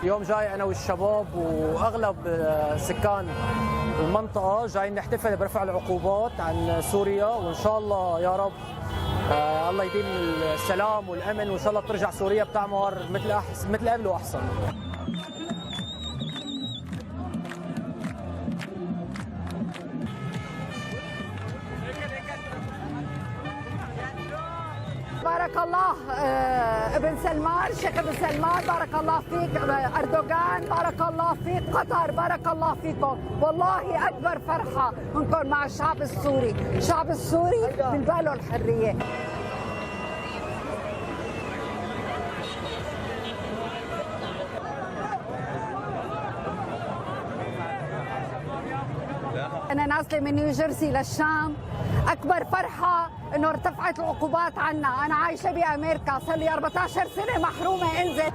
اليوم جاي أنا والشباب وأغلب سكان المنطقة جايين نحتفل برفع العقوبات عن سوريا، وإن شاء الله يا رب الله يديم السلام والأمن، وإن شاء الله ترجع سوريا بتعمر مثل قبل وأحسن. بارك الله ابن سلمان، شيخ ابن سلمان، بارك الله فيك. أردوغان بارك الله فيك. قطر بارك الله فيكم. والله أكبر فرحة نكون مع الشعب السوري. الشعب السوري بالباله الحرية. أنا نازلة من نيوجيرسي للشام. أكبر فرحة إنه ارتفعت العقوبات عنا. أنا عايشة بأمريكا، صار لي 14 سنة محرومة أنزل.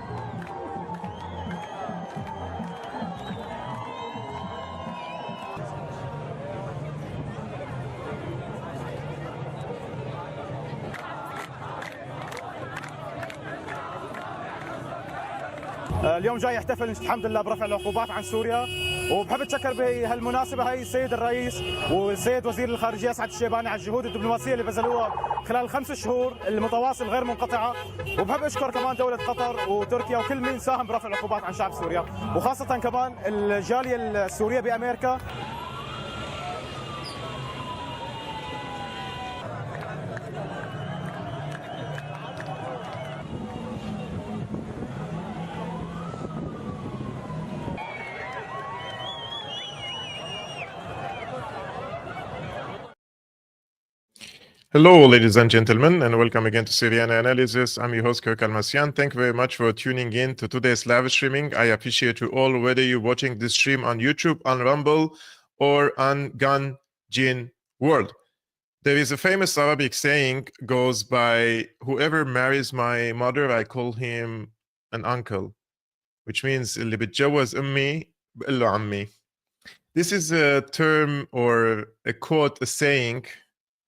اليوم جاي يحتفل الحمد لله برفع العقوبات عن سوريا، وبحب اتشكر بهالمناسبه هي السيد الرئيس والسيد وزير الخارجيه اسعد الشيباني على الجهود الدبلوماسيه اللي بذلوها خلال ال5 شهور المتواصل غير منقطعه، وبحب اشكر كمان دوله قطر وتركيا وكل من ساهم برفع العقوبات عن شعب سوريا، وخاصه كمان الجاليه السوريه بامريكا. Hello, ladies and gentlemen, and welcome again to Syriana Analysis. I'm your host, Kevork Almassian. Thank you very much for tuning in to today's live streaming. I appreciate you all, whether you're watching this stream on YouTube, on Rumble, or on Gun Jin World. There is a famous Arabic saying goes by, whoever marries my mother, I call him an uncle, which means اللي بتجوز أمي بقول له عمي. This is a term or a quote, a saying,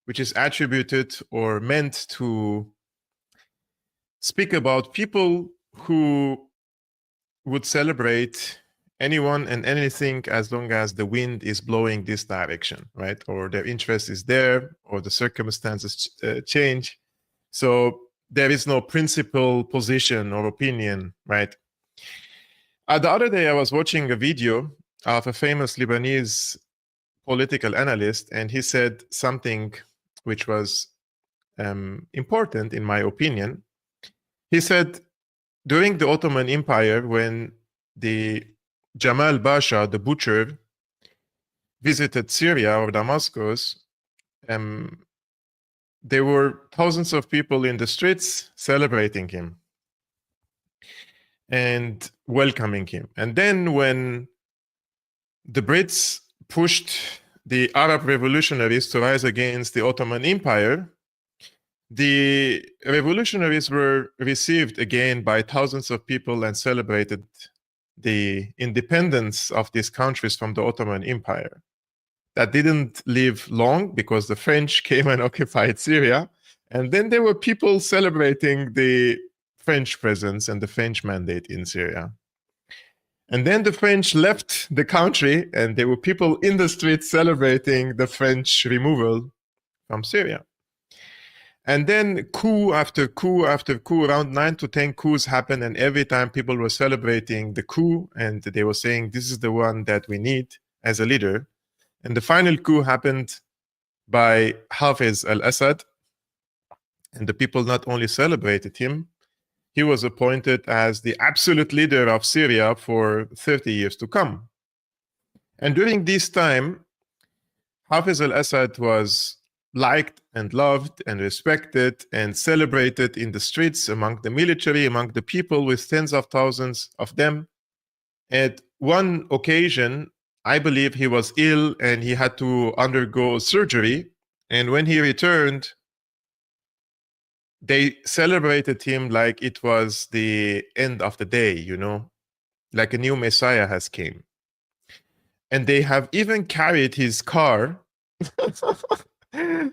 which is attributed or meant to speak about people who would celebrate anyone and anything as long as the wind is blowing this direction, right? Or their interest is there, or the circumstances change. So there is no principle, position, or opinion, right? The other day I was watching a video of a famous Lebanese political analyst, and he said something which was important in my opinion. He said, during the Ottoman Empire, when the Jamal Pasha, the butcher, visited Syria or Damascus, there were thousands of people in the streets celebrating him and welcoming him. And then when the Brits pushed the Arab revolutionaries to rise against the Ottoman Empire, the revolutionaries were received again by thousands of people and celebrated the independence of these countries from the Ottoman Empire. That didn't live long because the French came and occupied Syria, and then there were people celebrating the French presence and the French mandate in Syria. And then the French left the country, and there were people in the streets celebrating the French removal from Syria. And then coup after coup after coup, around 9 to 10 coups happened, and every time people were celebrating the coup, and they were saying, this is the one that we need as a leader. And the final coup happened by Hafez al-Assad, and the people not only celebrated him, he was appointed as the absolute leader of Syria for 30 years to come. And during this time, Hafez al-Assad was liked and loved and respected and celebrated in the streets, among the military, among the people, with tens of thousands of them. At one occasion, I believe he was ill and he had to undergo surgery. And when he returned, they celebrated him like it was the end of the day, you know, like a new Messiah has came. And they have even carried his car.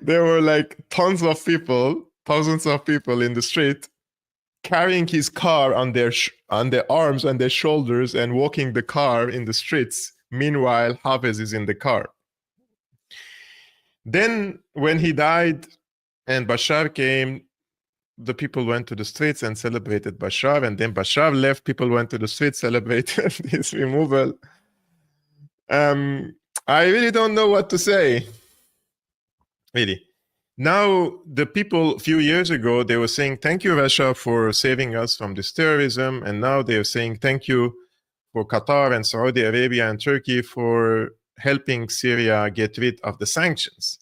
There were like tons of people, thousands of people in the street carrying his car on their arms and their shoulders and walking the car in the streets. Meanwhile, Hafez is in the car. Then when he died and Bashar came, the people went to the streets and celebrated Bashar. And then Bashar left, people went to the streets, celebrated his removal. I really don't know what to say. Really. Now, the people a few years ago, they were saying, thank you, Russia, for saving us from this terrorism. And now they're saying, thank you for Qatar and Saudi Arabia and Turkey for helping Syria get rid of the sanctions.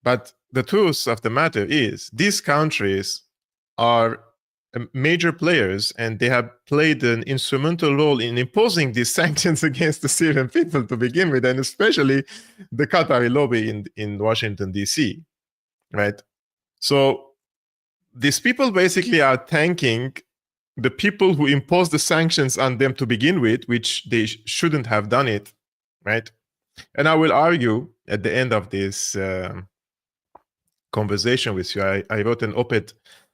But the truth of the matter is, these countries are major players and they have played an instrumental role in imposing these sanctions against the Syrian people to begin with, and especially the Qatari lobby in Washington, D.C., right? So these people basically are thanking the people who imposed the sanctions on them to begin with, which they shouldn't have done it, right? And I will argue at the end of this conversation with you. I wrote an op-ed,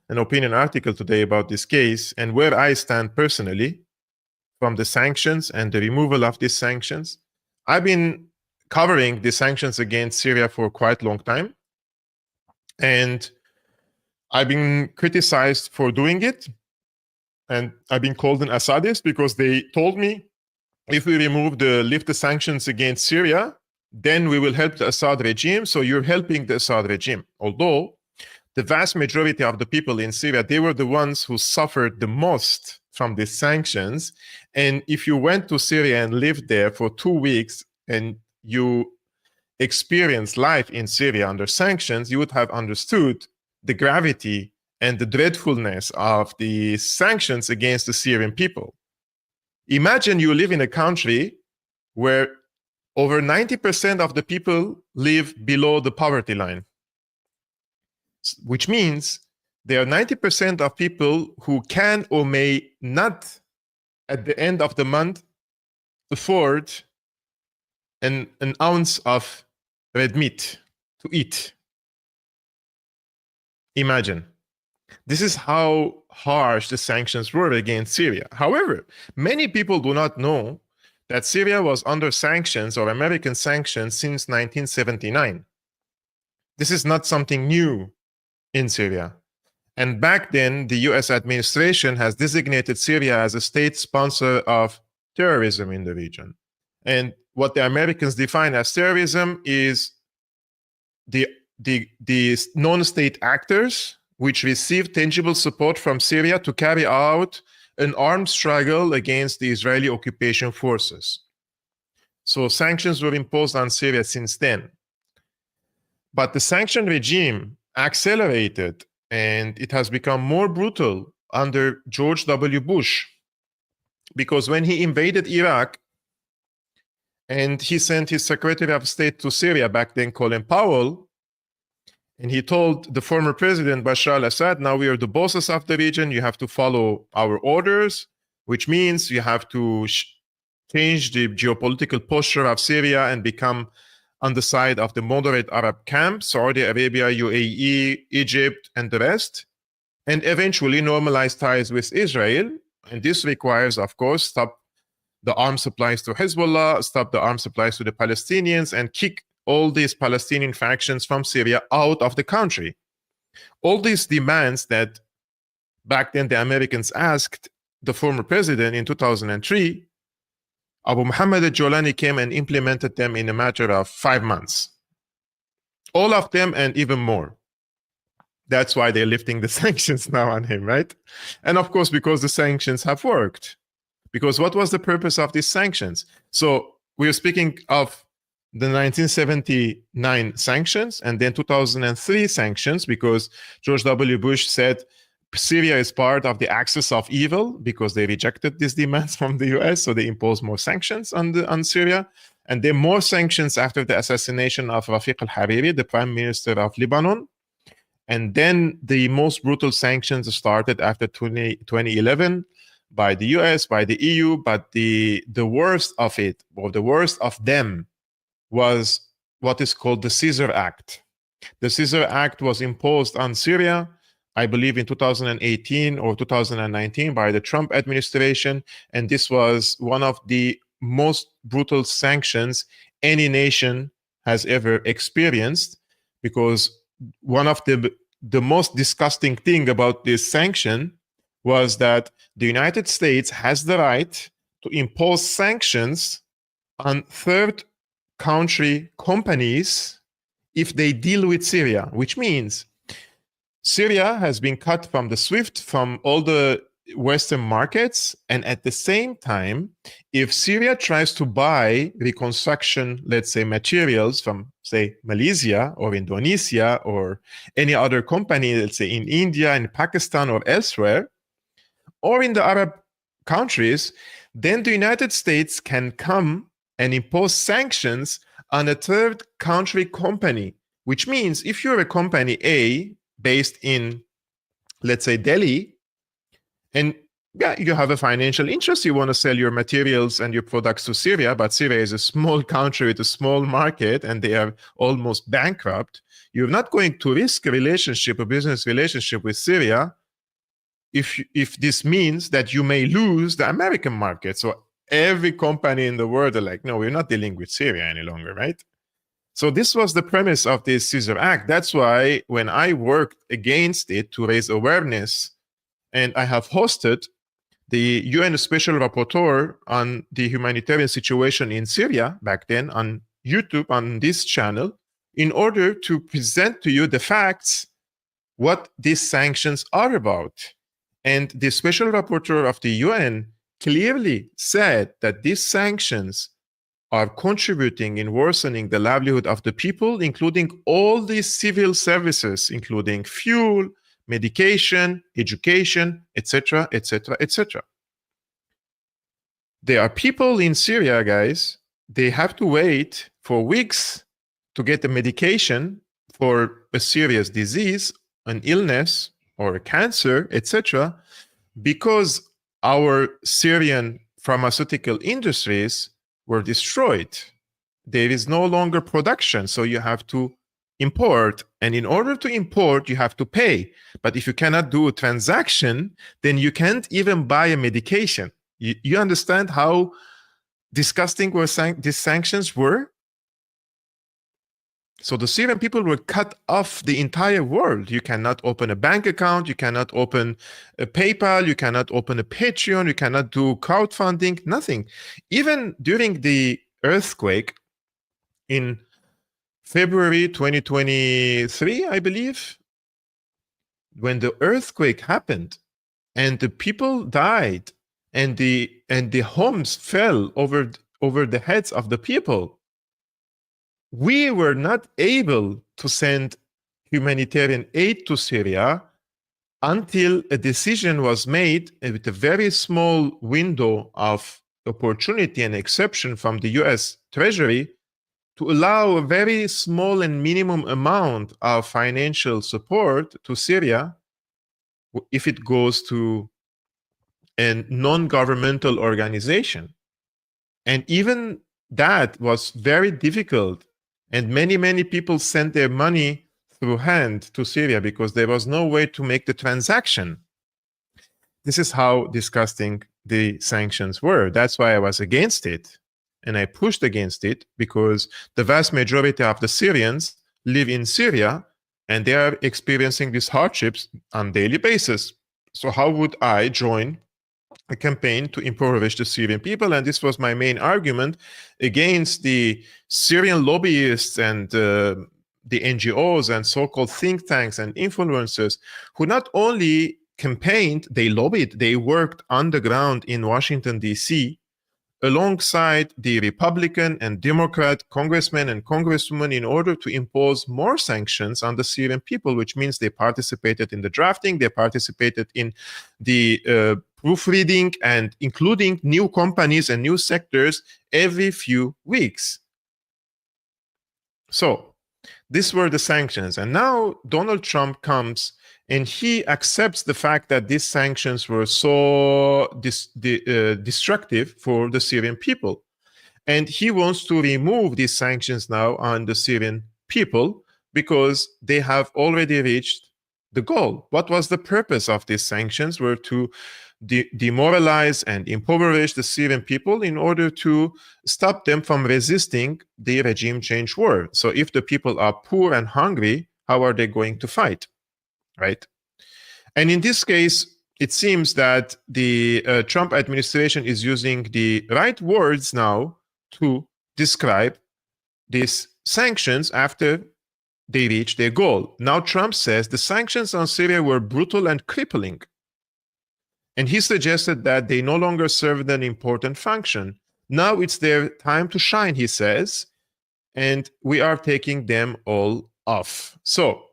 an opinion article today about this case and where I stand personally from the sanctions and the removal of these sanctions. I've been covering the sanctions against Syria for quite a long time, and I've been criticized for doing it, and I've been called an Assadist because they told me if we lift the sanctions against Syria, then we will help the Assad regime. So you're helping the Assad regime. Although the vast majority of the people in Syria, they were the ones who suffered the most from these sanctions. And if you went to Syria and lived there for 2 weeks and you experienced life in Syria under sanctions, you would have understood the gravity and the dreadfulness of the sanctions against the Syrian people. Imagine you live in a country where over 90% of the people live below the poverty line, which means there are 90% of people who can or may not, at the end of the month, afford an ounce of red meat to eat. Imagine. This is how harsh the sanctions were against Syria. However, many people do not know that Syria was under sanctions or American sanctions since 1979. This is not something new in Syria. And back then, the US administration has designated Syria as a state sponsor of terrorism in the region. And what the Americans define as terrorism is the non-state actors which receive tangible support from Syria to carry out an armed struggle against the Israeli occupation forces. So sanctions were imposed on Syria since then. But the sanction regime accelerated and it has become more brutal under George W. Bush, because when he invaded Iraq and he sent his Secretary of State to Syria back then, Colin Powell, and he told the former president, Bashar al-Assad, now we are the bosses of the region, you have to follow our orders, which means you have to change the geopolitical posture of Syria and become on the side of the moderate Arab camp, Saudi Arabia, UAE, Egypt, and the rest, and eventually normalize ties with Israel. And this requires, of course, stop the arms supplies to Hezbollah, stop the arms supplies to the Palestinians, and kick all these Palestinian factions from Syria out of the country. All these demands that back then the Americans asked the former president in 2003, Abu Muhammad al-Jolani came and implemented them in a matter of 5 months. All of them and even more. That's why they're lifting the sanctions now on him, right? And of course, because the sanctions have worked. Because what was the purpose of these sanctions? So we're speaking of the 1979 sanctions and then 2003 sanctions, because George W. Bush said Syria is part of the axis of evil because they rejected these demands from the US, so they imposed more sanctions on Syria. And then more sanctions after the assassination of Rafiq al-Hariri, the prime minister of Lebanon. And then the most brutal sanctions started after 2011 by the US, by the EU, but the worst of it, or the worst of them, was what is called the Caesar Act. The Caesar Act was imposed on Syria I believe in 2018 or 2019 by the Trump administration. And this was one of the most brutal sanctions any nation has ever experienced, because one of the most disgusting thing about this sanction was that the United States has the right to impose sanctions on third country companies if they deal with Syria, which means Syria has been cut from the SWIFT, from all the Western markets. And at the same time, if Syria tries to buy reconstruction, let's say, materials from, say, Malaysia or Indonesia or any other company, let's say in India and Pakistan or elsewhere, or in the Arab countries, then the United States can come and impose sanctions on a third country company, which means if you're a company A based in, let's say, Delhi, and yeah, you have a financial interest, you want to sell your materials and your products to Syria, but Syria is a small country with a small market and they are almost bankrupt, you're not going to risk a relationship, a business relationship with Syria, if this means that you may lose the American market. So every company in the world are like, no, we're not dealing with Syria any longer, right? So this was the premise of this Caesar Act. That's why when I worked against it to raise awareness, and I have hosted the UN Special Rapporteur on the humanitarian situation in Syria back then on YouTube, on this channel, in order to present to you the facts, what these sanctions are about. And the Special Rapporteur of the UN clearly said that these sanctions are contributing in worsening the livelihood of the people, including all these civil services, including fuel, medication, education, etc., etc., etc. There are people in Syria, guys, they have to wait for weeks to get the medication for a serious disease, an illness, or a cancer, etc., because our Syrian pharmaceutical industries were destroyed. There is no longer production, so you have to import. And in order to import, you have to pay. But if you cannot do a transaction, then you can't even buy a medication. You understand how disgusting these sanctions were? So the Syrian people were cut off the entire world. You cannot open a bank account, you cannot open a PayPal, you cannot open a Patreon, you cannot do crowdfunding, nothing. Even during the earthquake in February 2023, I believe, when the earthquake happened and the people died and the homes fell over the heads of the people, we were not able to send humanitarian aid to Syria until a decision was made with a very small window of opportunity and exception from the US Treasury to allow a very small and minimum amount of financial support to Syria if it goes to a non-governmental organization. And even that was very difficult. And many people sent their money through hand to Syria because there was no way to make the transaction. This is how disgusting the sanctions were. That's why I was against it. And I pushed against it because the vast majority of the Syrians live in Syria and they are experiencing these hardships on a daily basis. So how would I join a campaign to impoverish the Syrian people? And this was my main argument against the Syrian lobbyists and the NGOs and so-called think tanks and influencers who not only campaigned, they lobbied, they worked on the ground in Washington, D.C., alongside the Republican and Democrat congressmen and congresswomen in order to impose more sanctions on the Syrian people, which means they participated in the drafting, they participated in the proofreading and including new companies and new sectors every few weeks. So these were the sanctions. And now Donald Trump comes and he accepts the fact that these sanctions were so destructive for the Syrian people. And he wants to remove these sanctions now on the Syrian people because they have already reached the goal. What was the purpose of these sanctions? Were to demoralize and impoverish the Syrian people in order to stop them from resisting the regime change war. So if the people are poor and hungry, how are they going to fight, right? And in this case, it seems that the Trump administration is using the right words now to describe these sanctions after they reach their goal. Now Trump says the sanctions on Syria were brutal and crippling. And he suggested that they no longer served an important function. Now it's their time to shine, he says, and we are taking them all off. So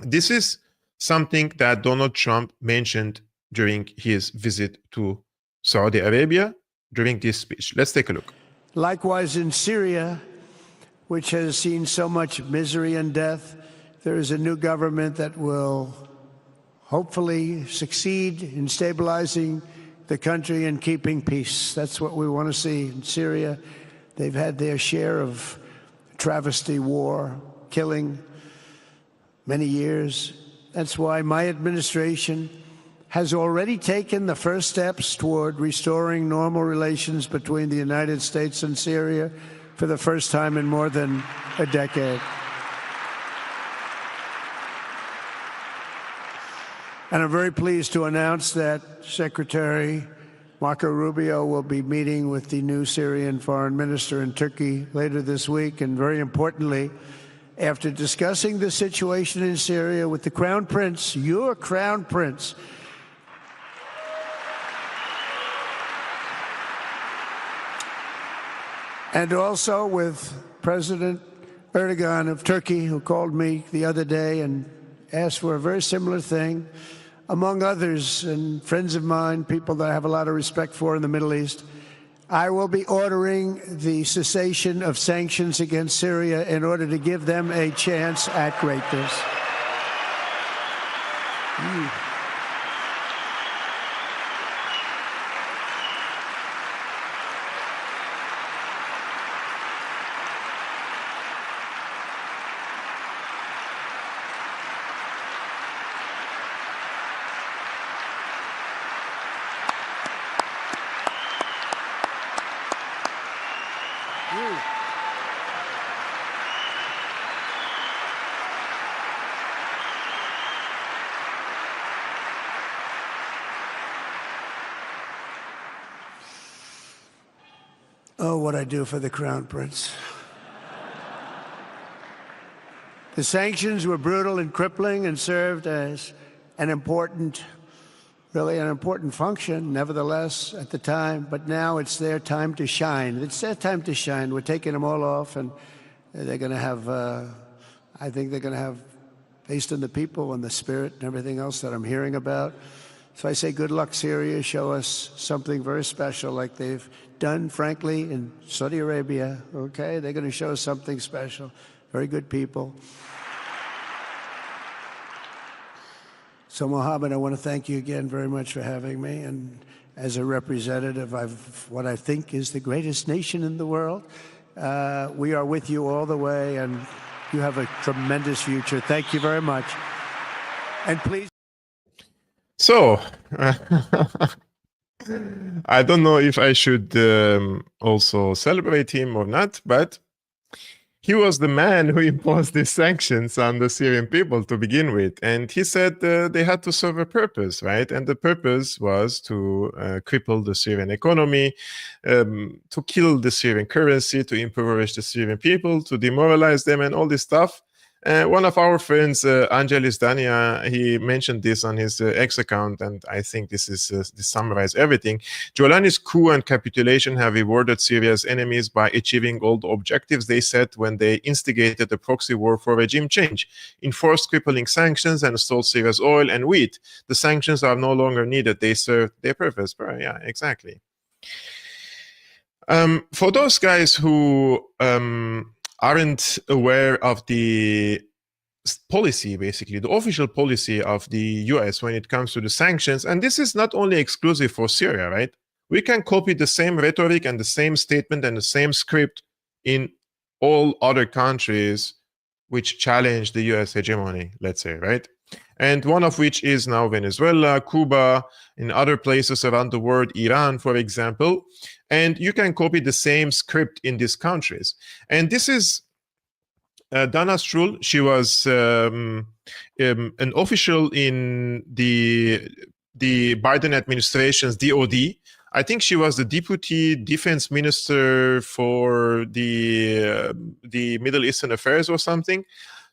this is something that Donald Trump mentioned during his visit to Saudi Arabia during this speech. Let's take a look. Likewise, in Syria, which has seen so much misery and death, there is a new government that will hopefully succeed in stabilizing the country and keeping peace. That's what we want to see in Syria. They've had their share of travesty, war, killing, many years. That's why my administration has already taken the first steps toward restoring normal relations between the United States and Syria for the first time in more than a decade. And I'm very pleased to announce that Secretary Marco Rubio will be meeting with the new Syrian foreign minister in Turkey later this week. And very importantly, after discussing the situation in Syria with the Crown Prince, your Crown Prince, and also with President Erdogan of Turkey, who called me the other day and asked for a very similar thing, among others, and friends of mine, people that I have a lot of respect for in the Middle East, I will be ordering the cessation of sanctions against Syria in order to give them a chance at greatness. Oh, what I do for the Crown Prince. The sanctions were brutal and crippling and served as an important, really an important function, nevertheless, at the time. But now it's their time to shine. It's their time to shine. We're taking them all off, and they're going to have, I think they're going to have, based on the people and the spirit and everything else that I'm hearing about. So I say good luck, Syria. Show us something very special like they've done, frankly, in Saudi Arabia. Okay, they're going to show us something special. Very good people. So, Mohammed, I want to thank you again very much for having me. And as a representative of what I think is the greatest nation in the world, we are with you all the way, and you have a tremendous future. Thank you very much. And please. So, I don't know if I should also celebrate him or not, but he was the man who imposed these sanctions on the Syrian people to begin with. And he said they had to serve a purpose, right? And the purpose was to cripple the Syrian economy, to kill the Syrian currency, to impoverish the Syrian people, to demoralize them, and all this stuff. One of our friends, Angelis Dania, he mentioned this on his X account, and I think this summarizes everything. Giuliani's coup and capitulation have rewarded Syria's enemies by achieving all the objectives they set when they instigated a proxy war for regime change, enforced crippling sanctions, and stole Syria's oil and wheat. The sanctions are no longer needed. They serve their purpose. Yeah, exactly. For those guys who aren't aware of the policy, basically, the official policy of the US when it comes to the sanctions, and this is not only exclusive for Syria, right? We can copy the same rhetoric and the same statement and the same script in all other countries which challenge the US hegemony, let's say, right? and one of which is now Venezuela, Cuba, in other places around the world, Iran, for example. And you can copy the same script in these countries. And this is Dana Stroul. She was an official in the Biden administration's DOD. I think she was the deputy defense minister for the Middle Eastern affairs or something.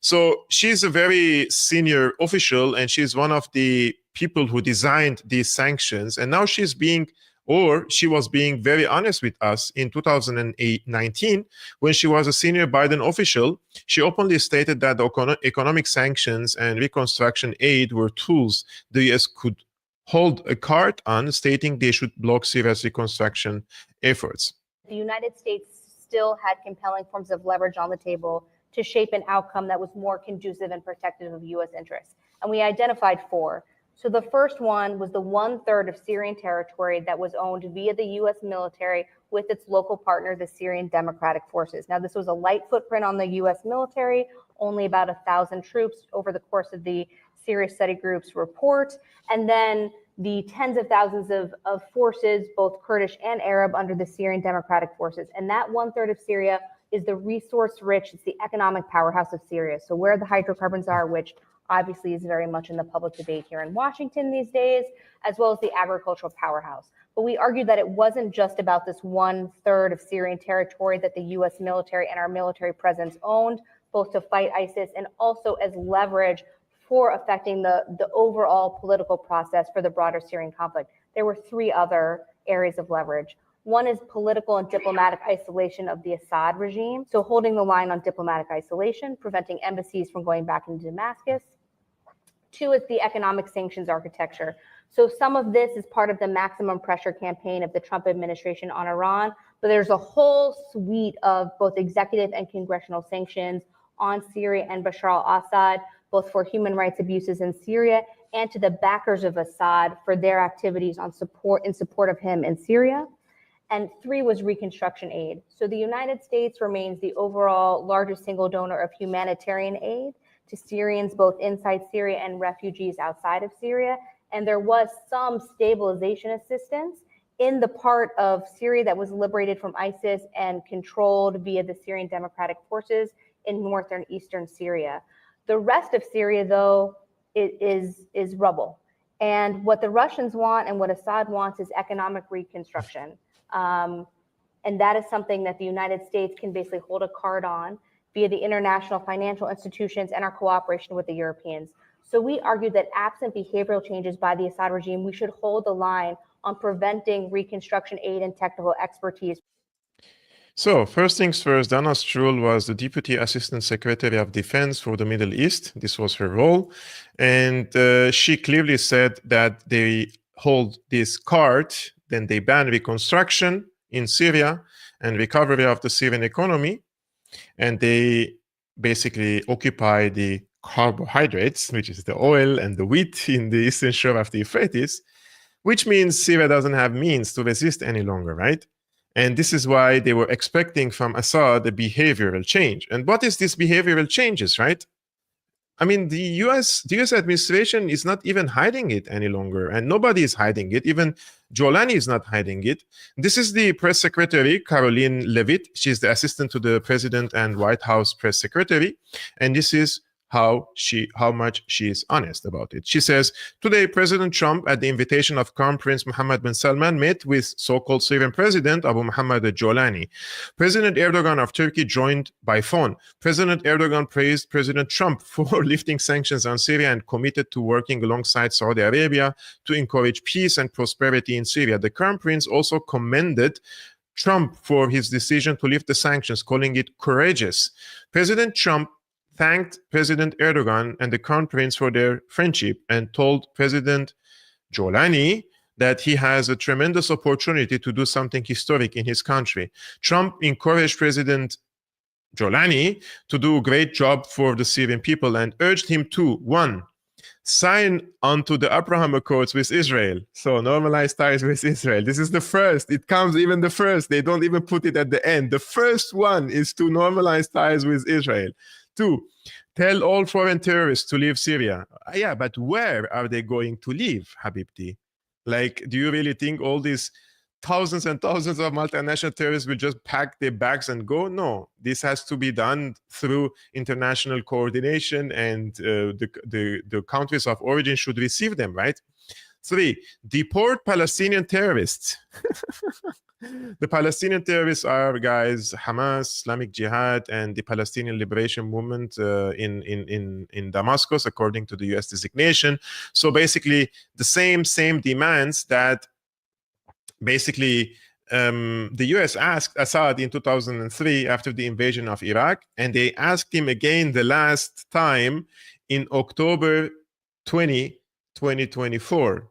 So she's a very senior official, and she's one of the people who designed these sanctions. And now she was being very honest with us in 2019 when she was a senior Biden official. She openly stated that the economic sanctions and reconstruction aid were tools the U.S. could hold a card on, stating they should block Syria's reconstruction efforts. The United States still had compelling forms of leverage on the table to shape an outcome that was more conducive and protective of U.S. interests. And we identified 4. So the first one was the 1/3 of Syrian territory that was owned via the U.S. military with its local partner, the Syrian Democratic Forces. Now, this was a light footprint on the U.S. military, only about 1,000 troops over the course of the Syria Study Group's report, and then the tens of thousands of forces, both Kurdish and Arab, under the Syrian Democratic Forces. And that 1/3 of Syria is the resource-rich, it's the economic powerhouse of Syria. So where the hydrocarbons are, which obviously is very much in the public debate here in Washington these days, as well as the agricultural powerhouse. But we argued that it wasn't just about this 1/3 of Syrian territory that the U.S. military and our military presence owned, both to fight ISIS and also as leverage for affecting the overall political process for the broader Syrian conflict. There were 3 other areas of leverage. One is political and diplomatic isolation of the Assad regime, so holding the line on diplomatic isolation, preventing embassies from going back into Damascus. 2 is the economic sanctions architecture. So some of this is part of the maximum pressure campaign of the Trump administration on Iran, but there's a whole suite of both executive and congressional sanctions on Syria and Bashar al-Assad, both for human rights abuses in Syria and to the backers of Assad for their activities in support of him in Syria. And 3 was reconstruction aid. So the United States remains the overall largest single donor of humanitarian aid to Syrians, both inside Syria and refugees outside of Syria. And there was some stabilization assistance in the part of Syria that was liberated from ISIS and controlled via the Syrian Democratic Forces in northern eastern Syria. The rest of Syria, though, is rubble. And what the Russians want and what Assad wants is economic reconstruction. And that is something that the United States can basically hold a card on via the international financial institutions and our cooperation with the Europeans. So we argued that absent behavioral changes by the Assad regime, we should hold the line on preventing reconstruction aid and technical expertise. So first things first, Dana Stroul was the Deputy Assistant Secretary of Defense for the Middle East. This was her role. And she clearly said that they hold this card, then they ban reconstruction in Syria and recovery of the Syrian economy. And they basically occupy the carbohydrates, which is the oil and the wheat in the eastern shore of the Euphrates, which means Syria doesn't have means to resist any longer, right? And this is why they were expecting from Assad a behavioral change. And what is this behavioral changes, right? I mean, the US administration is not even hiding it any longer, and nobody is hiding it. Even Jolani is not hiding it. This is the press secretary, Caroline Levitt. She's the assistant to the president and White House press secretary. And this is how much she is honest about it. She says, today, President Trump, at the invitation of Crown Prince Mohammed bin Salman, met with so-called Syrian President Abu Muhammad al-Jolani. President Erdogan of Turkey joined by phone. President Erdogan praised President Trump for lifting sanctions on Syria and committed to working alongside Saudi Arabia to encourage peace and prosperity in Syria. The Crown Prince also commended Trump for his decision to lift the sanctions, calling it courageous. President Trump thanked President Erdogan and the Crown Prince for their friendship and told President Jolani that he has a tremendous opportunity to do something historic in his country. Trump encouraged President Jolani to do a great job for the Syrian people and urged him to, 1, sign onto the Abraham Accords with Israel. So normalize ties with Israel. This is the first. It comes even the first. They don't even put it at the end. The first one is to normalize ties with Israel. 2, tell all foreign terrorists to leave Syria. Yeah, but where are they going to live, Habibti? Like, do you really think all these thousands and thousands of multinational terrorists will just pack their bags and go? No, this has to be done through international coordination, and the countries of origin should receive them, right? 3, deport Palestinian terrorists. The Palestinian terrorists are, guys, Hamas, Islamic Jihad, and the Palestinian Liberation Movement in Damascus, according to the US designation. So basically, the same demands that basically the US asked Assad in 2003 after the invasion of Iraq, and they asked him again the last time in October 2024.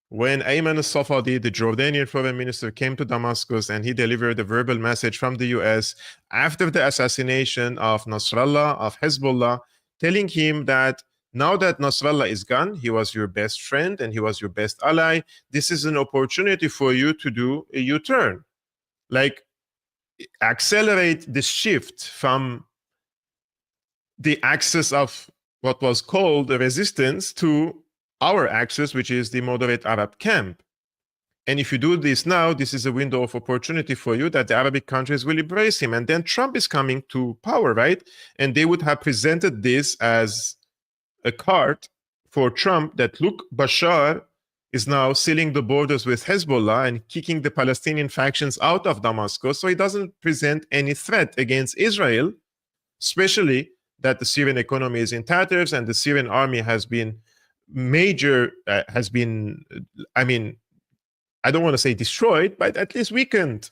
When Ayman al-Safadi, the Jordanian foreign minister, came to Damascus and he delivered a verbal message from the US after the assassination of Nasrallah, of Hezbollah, telling him that now that Nasrallah is gone, he was your best friend and he was your best ally, this is an opportunity for you to do a U-turn. Like, accelerate the shift from the axis of what was called the resistance to our axis, which is the moderate Arab camp. And if you do this now, this is a window of opportunity for you that the Arabic countries will embrace him. And then Trump is coming to power, right? And they would have presented this as a card for Trump that, look, Bashar is now sealing the borders with Hezbollah and kicking the Palestinian factions out of Damascus. So he doesn't present any threat against Israel, especially that the Syrian economy is in tatters and the Syrian army has been I mean, I don't want to say destroyed, but at least weakened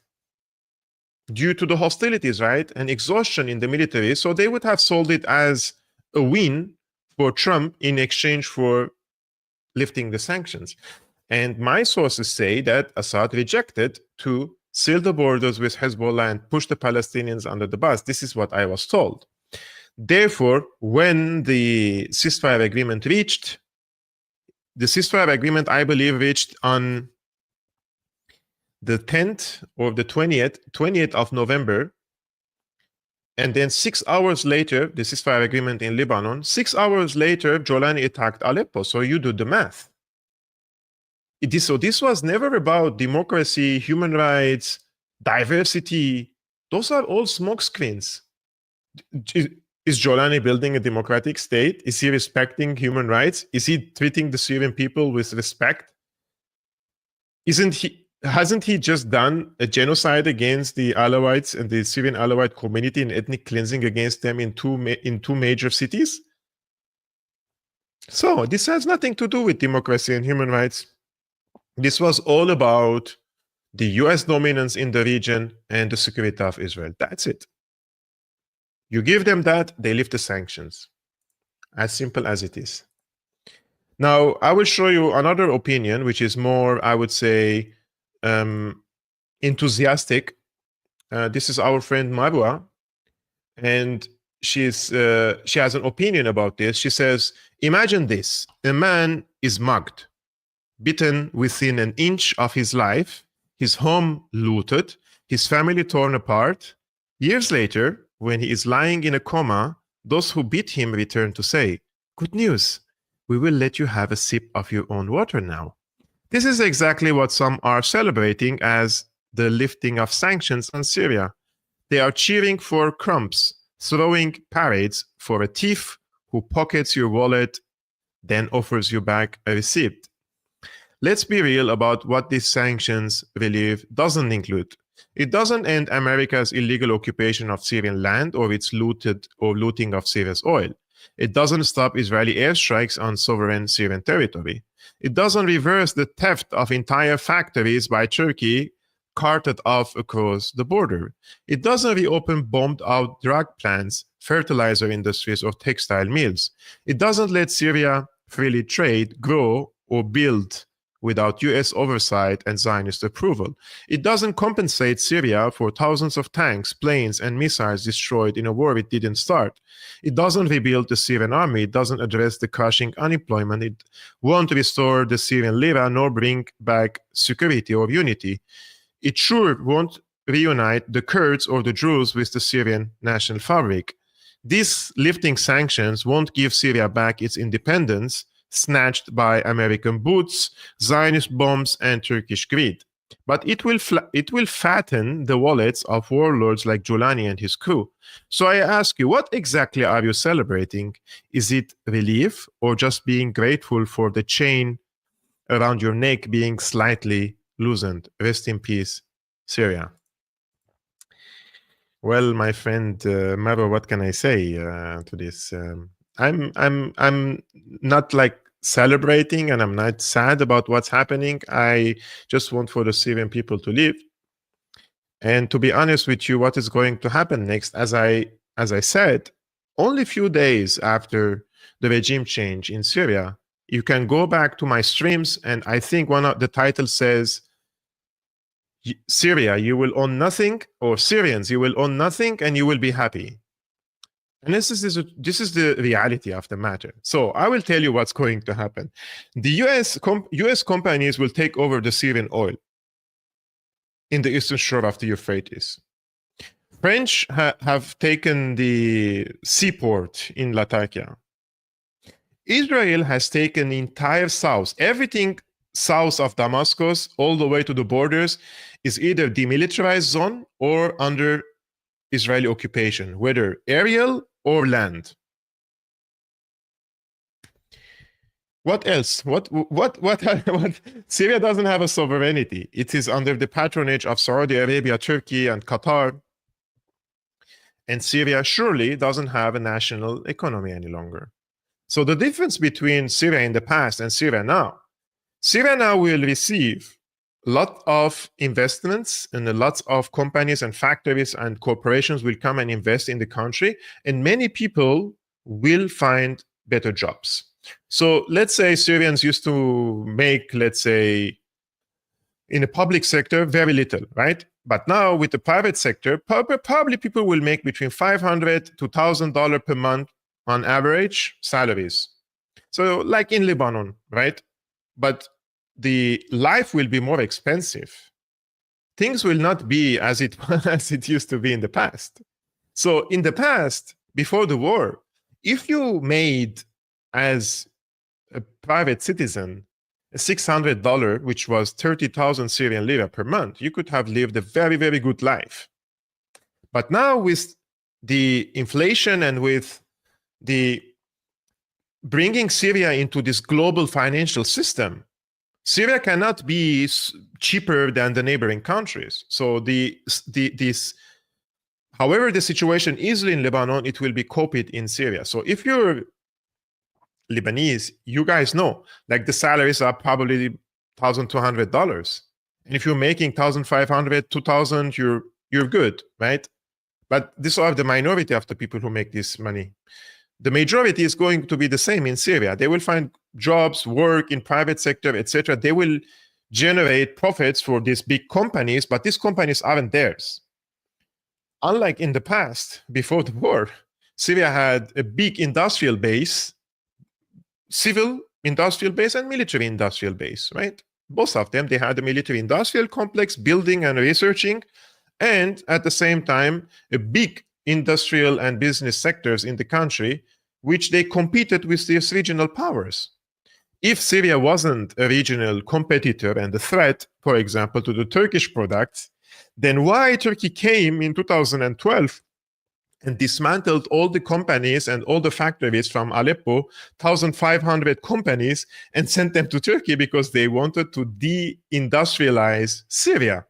due to the hostilities, right? And exhaustion in the military. So they would have sold it as a win for Trump in exchange for lifting the sanctions. And my sources say that Assad rejected to seal the borders with Hezbollah and push the Palestinians under the bus. This is what I was told. Therefore, when the ceasefire agreement reached, I believe, reached on the 10th or the 20th of November. And then 6 hours later, the ceasefire agreement in Lebanon, 6 hours later, Jolani attacked Aleppo. So you do the math. So this was never about democracy, human rights, diversity. Those are all smokescreens. Is Jolani building a democratic state? Is he respecting human rights? Is he treating the Syrian people with respect? Hasn't he just done a genocide against the Alawites and the Syrian Alawite community and ethnic cleansing against them in two major cities? So this has nothing to do with democracy and human rights. This was all about the US dominance in the region and the security of Israel. That's it. You give them that, they lift the sanctions. As simple as it is. Now, I will show you another opinion, which is more, I would say, enthusiastic. This is our friend Marwa, and she has an opinion about this. She says, imagine this. A man is mugged, bitten within an inch of his life, his home looted, his family torn apart. Years later, when he is lying in a coma, those who beat him return to say, good news, we will let you have a sip of your own water now. This is exactly what some are celebrating as the lifting of sanctions on Syria. They are cheering for crumbs, throwing parades for a thief who pockets your wallet, then offers you back a receipt. Let's be real about what these sanctions relief doesn't include. It doesn't end America's illegal occupation of Syrian land or its looting of Syria's oil. It doesn't stop Israeli airstrikes on sovereign Syrian territory. It doesn't reverse the theft of entire factories by Turkey carted off across the border. It doesn't reopen bombed-out drug plants, fertilizer industries, or textile mills. It doesn't let Syria freely trade, grow, or build without US oversight and Zionist approval. It doesn't compensate Syria for thousands of tanks, planes, and missiles destroyed in a war it didn't start. It doesn't rebuild the Syrian army. It doesn't address the crushing unemployment. It won't restore the Syrian lira nor bring back security or unity. It sure won't reunite the Kurds or the Druze with the Syrian national fabric. This lifting sanctions won't give Syria back its independence, snatched by American boots, Zionist bombs, and Turkish greed. But it will fatten the wallets of warlords like Giuliani and his crew. So I ask you, what exactly are you celebrating? Is it relief or just being grateful for the chain around your neck being slightly loosened? Rest in peace, Syria. Well, my friend Maro, what can I say to this? I'm not like celebrating, and I'm not sad about what's happening. I just want for the Syrian people to live. And to be honest with you, what is going to happen next? As I said, only a few days after the regime change in Syria, you can go back to my streams, and I think one of the titles says, Syria, you will own nothing, or Syrians, you will own nothing and you will be happy. And this is the reality of the matter. So I will tell you what's going to happen. The US companies will take over the Syrian oil in the eastern shore of the Euphrates. French have taken the seaport in Latakia. Israel has taken the entire south. Everything south of Damascus, all the way to the borders, is either demilitarized zone or under Israeli occupation, whether aerial or land. What else? What Syria doesn't have a sovereignty. It is under the patronage of Saudi Arabia, Turkey, and Qatar. And Syria surely doesn't have a national economy any longer. So the difference between Syria in the past and Syria now will receive a lot of investments, and a lot of companies and factories and corporations will come and invest in the country, and many people will find better jobs. So let's say Syrians used to make, let's say, in the public sector, very little, right? But now with the private sector, probably people will make between $500 to $1,000 per month on average salaries. So like in Lebanon, right? But the life will be more expensive. Things will not be as it used to be in the past. So in the past, before the war, if you made as a private citizen $600, which was 30,000 Syrian lira per month, you could have lived a very, very good life. But now with the inflation and with the bringing Syria into this global financial system, Syria cannot be cheaper than the neighboring countries. So however the situation is in Lebanon, it will be copied in Syria. So if you're Lebanese, you guys know, like the salaries are probably $1,200. And if you're making $1,500, $2,000, you're good, right? But these are the minority of the people who make this money. The majority is going to be the same in Syria. They will find jobs, work in private sector, etc. They will generate profits for these big companies, but these companies aren't theirs. Unlike in the past, before the war, Syria had a big industrial base, civil industrial base and military industrial base, right? Both of them, they had a military industrial complex, building and researching, and at the same time, a big industrial and business sectors in the country, which they competed with these regional powers. If Syria wasn't a regional competitor and a threat, for example, to the Turkish products, then why Turkey came in 2012 and dismantled all the companies and all the factories from Aleppo, 1,500 companies, and sent them to Turkey because they wanted to de-industrialize Syria.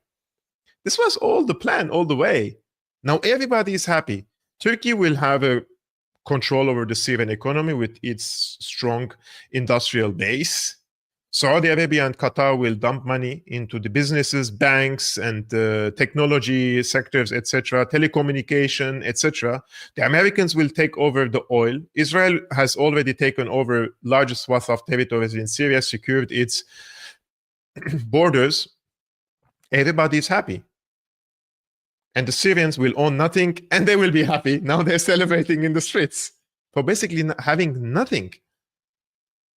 This was all the plan all the way. Now everybody is happy. Turkey will have a control over the Syrian economy with its strong industrial base. Saudi Arabia and Qatar will dump money into the businesses, banks, and technology sectors, etc., telecommunication, etc. The Americans will take over the oil. Israel has already taken over largest swath of territories in Syria, secured its borders. Everybody is happy. And the Syrians will own nothing, and they will be happy. Now they're celebrating in the streets for basically having nothing.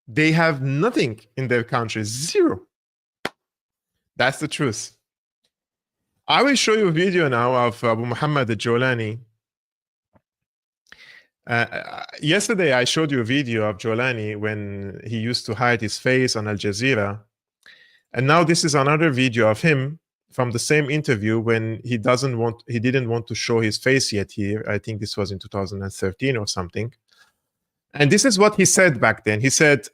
They have nothing in their country, zero. That's the truth. I will show you a video now of Abu Muhammad al-Jawlani Yesterday, I showed you a video of Jolani when he used to hide his face on Al Jazeera. And now this is another video of him from the same interview when he didn't want to show his face yet here. I think this was in 2013 or something. And this is what he said back then. He said,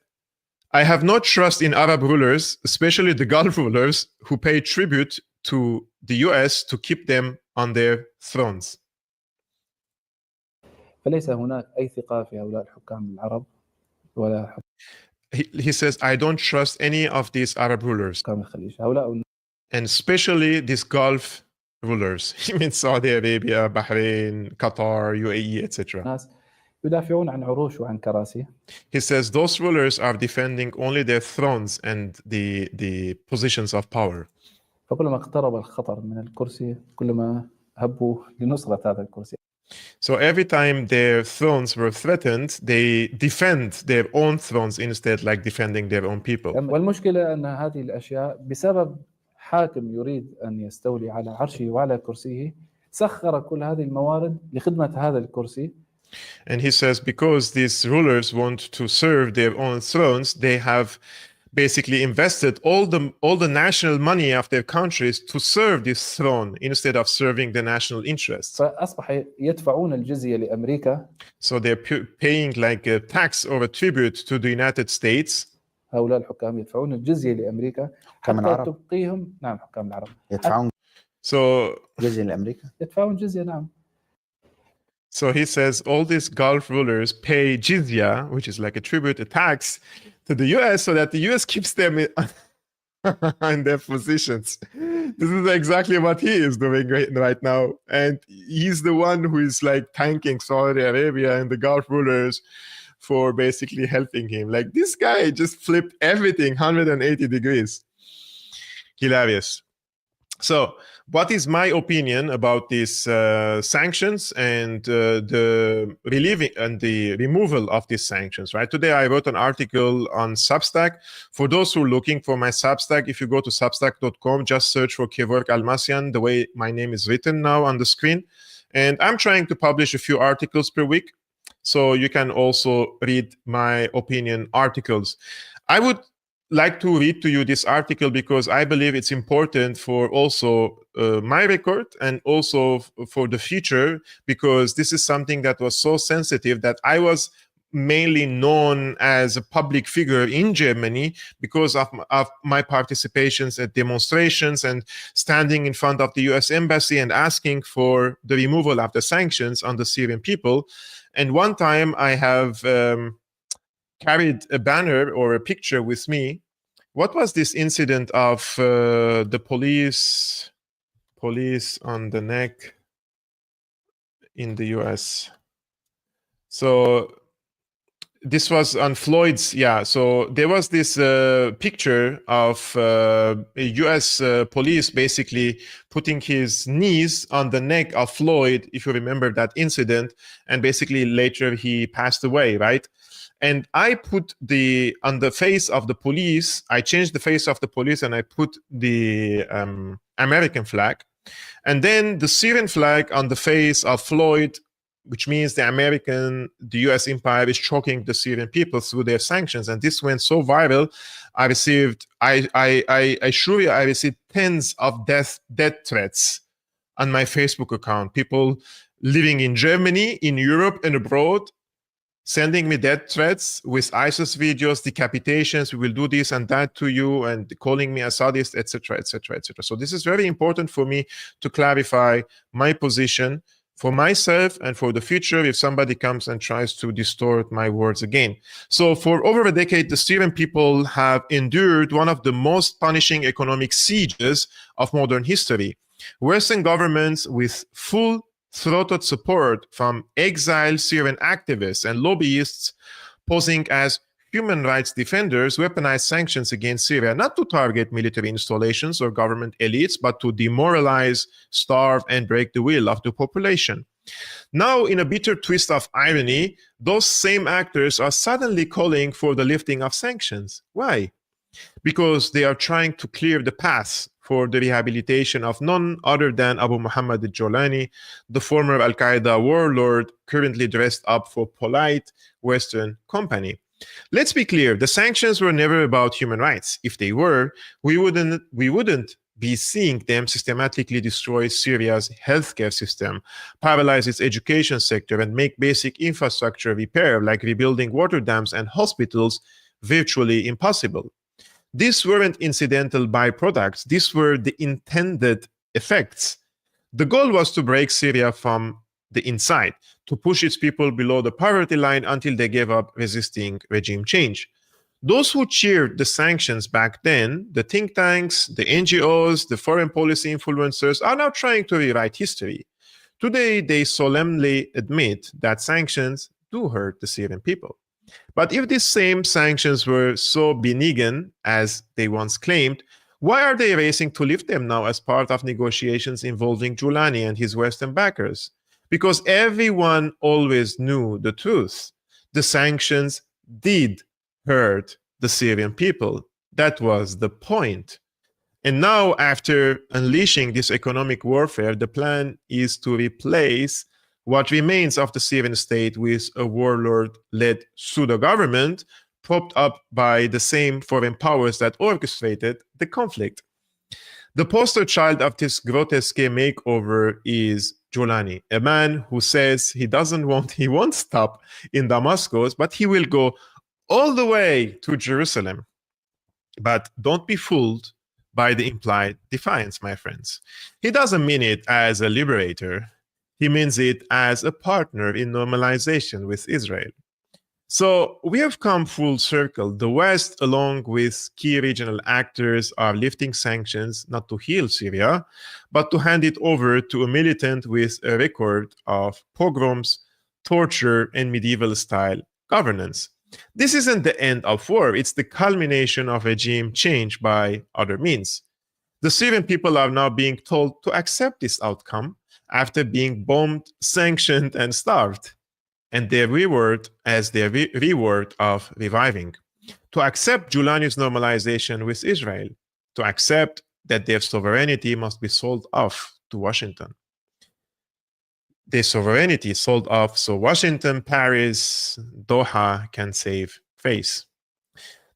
I have no trust in Arab rulers, especially the Gulf rulers, who pay tribute to the US to keep them on their thrones. فليس هناك أي ثقة في هؤلاء الحكام العرب ولا He says, I don't trust any of these Arab rulers, حكام الخليج. هؤلاء and especially these Gulf rulers. He means Saudi Arabia, Bahrain, Qatar, UAE, etc. الناس يدافعون عن عروش وعن كراسي. He says those rulers are defending only their thrones and the positions of power. فكلما اقترب الخطر من الكرسي كلما هبوا لنصرة هذا الكرسي. So every time their thrones were threatened, they defend their own thrones instead, like defending their own people. والمشكلة أن هذه الأشياء بسبب حاكم يريد أن يستولي على عرشه وعلى كرسيه سخر كل هذه الموارد لخدمة هذا الكرسي. And he says because these rulers want to serve their own thrones, they have basically invested all the national money of their countries to serve this throne instead of serving the national interests. فأصبح يدفعون الجزية لأمريكا. So they're paying like a tax or a tribute to the United States. هؤلاء الحكام يدفعون الجزية لأمريكا حتى تبقيهم. نعم حكام العرب يدفعون جزية لأمريكا. يدفعون جزية نعم. So he says all these Gulf rulers pay jizya, which is like a tribute, a tax, to the US so that the US keeps them in their positions. This is exactly what he is doing right now. And he's the one who is like thanking Saudi Arabia and the Gulf rulers for basically helping him. Like this guy just flipped everything 180 degrees. Hilarious. So what is my opinion about these sanctions and the relieving and the removal of these sanctions, right? Today I wrote an article on Substack. For those who are looking for my Substack, if you go to substack.com, just search for Kevork Almassian, the way my name is written now on the screen. And I'm trying to publish a few articles per week, so you can also read my opinion articles. I would like to read to you this article because I believe it's important for also my record and also for the future, because this is something that was so sensitive that I was mainly known as a public figure in Germany because of my participations at demonstrations and standing in front of the US embassy and asking for the removal of the sanctions on the Syrian people. And one time I have carried a banner or a picture with me. What was this incident of the police on the neck in the US? So this was on Floyd's, yeah. So there was this picture of a US police basically putting his knees on the neck of Floyd, if you remember that incident, and basically later he passed away, right? And I put on the face of the police, I changed the face of the police and I put the American flag. And then the Syrian flag on the face of Floyd, which means the US empire is choking the Syrian people through their sanctions. And this went so viral. I assure you, I received tens of death decrees on my Facebook account. People living in Germany, in Europe and abroad, sending me death threats with ISIS videos, decapitations, we will do this and that to you, and calling me a sadist, etc., etc., etc. So this is very important for me to clarify my position for myself and for the future if somebody comes and tries to distort my words again. So for over a decade, the Syrian people have endured one of the most punishing economic sieges of modern history. Western governments with full-throated support from exiled Syrian activists and lobbyists posing as human rights defenders weaponized sanctions against Syria, not to target military installations or government elites, but to demoralize, starve, and break the will of the population. Now, in a bitter twist of irony, those same actors are suddenly calling for the lifting of sanctions. Why? Because they are trying to clear the path for the rehabilitation of none other than Abu Muhammad al-Jolani, the former Al-Qaeda warlord currently dressed up for polite Western company. Let's be clear, the sanctions were never about human rights. If they were, we wouldn't be seeing them systematically destroy Syria's healthcare system, paralyze its education sector, and make basic infrastructure repair, like rebuilding water dams and hospitals, virtually impossible. These weren't incidental byproducts, these were the intended effects. The goal was to break Syria from the inside, to push its people below the poverty line until they gave up resisting regime change. Those who cheered the sanctions back then, the think tanks, the NGOs, the foreign policy influencers, are now trying to rewrite history. Today, they solemnly admit that sanctions do hurt the Syrian people. But if these same sanctions were so benign as they once claimed, why are they racing to lift them now as part of negotiations involving Giuliani and his Western backers? Because everyone always knew the truth. The sanctions did hurt the Syrian people. That was the point. And now, after unleashing this economic warfare, the plan is to replace what remains of the Syrian state with a warlord-led pseudo-government propped up by the same foreign powers that orchestrated the conflict. The poster child of this grotesque makeover is Giuliani, a man who says he won't stop in Damascus, but he will go all the way to Jerusalem. But don't be fooled by the implied defiance, my friends. He doesn't mean it as a liberator. He means it as a partner in normalization with Israel. So we have come full circle. The West, along with key regional actors, are lifting sanctions not to heal Syria, but to hand it over to a militant with a record of pogroms, torture, and medieval-style governance. This isn't the end of war. It's the culmination of regime change by other means. The Syrian people are now being told to accept this outcome after being bombed, sanctioned, and starved, and their reward as their reward of reviving. To accept Giuliani's normalization with Israel, to accept that their sovereignty must be sold off to Washington. Their sovereignty sold off so Washington, Paris, Doha can save face.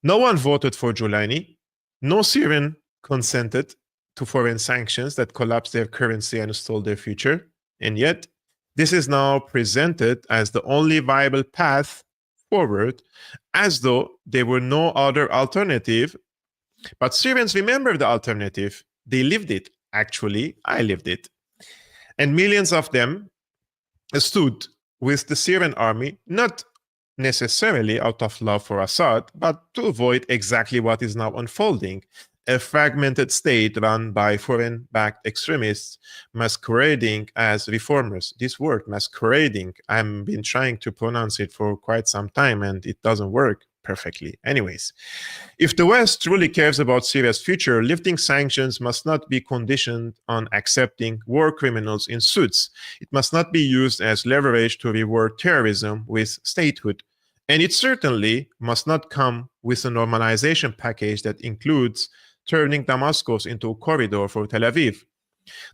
No one voted for Giuliani. No Syrian consented to foreign sanctions that collapsed their currency and stole their future. And yet, this is now presented as the only viable path forward, as though there were no other alternative. But Syrians remember the alternative. They lived it. Actually, I lived it. And millions of them stood with the Syrian army, not necessarily out of love for Assad, but to avoid exactly what is now unfolding, a fragmented state run by foreign-backed extremists masquerading as reformers. This word, masquerading, I've been trying to pronounce it for quite some time and it doesn't work perfectly. Anyways, if the West truly cares about Syria's future, lifting sanctions must not be conditioned on accepting war criminals in suits. It must not be used as leverage to reward terrorism with statehood. And it certainly must not come with a normalization package that includes turning Damascus into a corridor for Tel Aviv.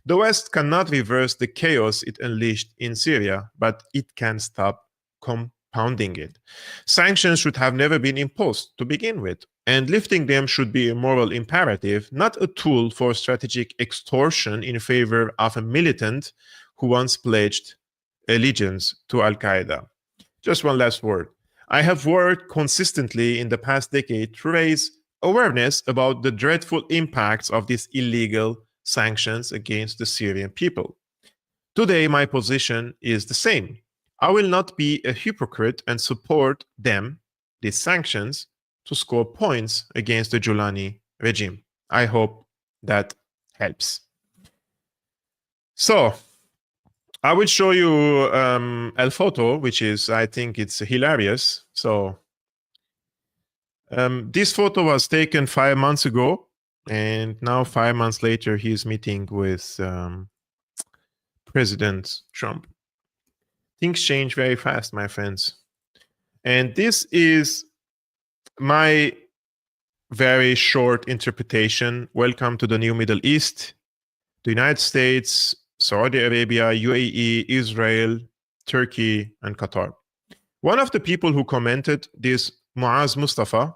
The West cannot reverse the chaos it unleashed in Syria, but it can stop compounding it. Sanctions should have never been imposed to begin with, and lifting them should be a moral imperative, not a tool for strategic extortion in favor of a militant who once pledged allegiance to Al-Qaeda. Just one last word. I have worked consistently in the past decade to raise awareness about the dreadful impacts of these illegal sanctions against the Syrian people. Today, my position is the same. I will not be a hypocrite and support them, these sanctions, to score points against the Giuliani regime. I hope that helps. So, I will show you a photo, which is, I think it's hilarious. So, this photo was taken 5 months ago, and now 5 months later, he's meeting with President Trump. Things change very fast, my friends. And this is my very short interpretation. Welcome to the new Middle East. The United States, Saudi Arabia, UAE, Israel, Turkey, and Qatar. One of the people who commented this, Muaz Mustafa.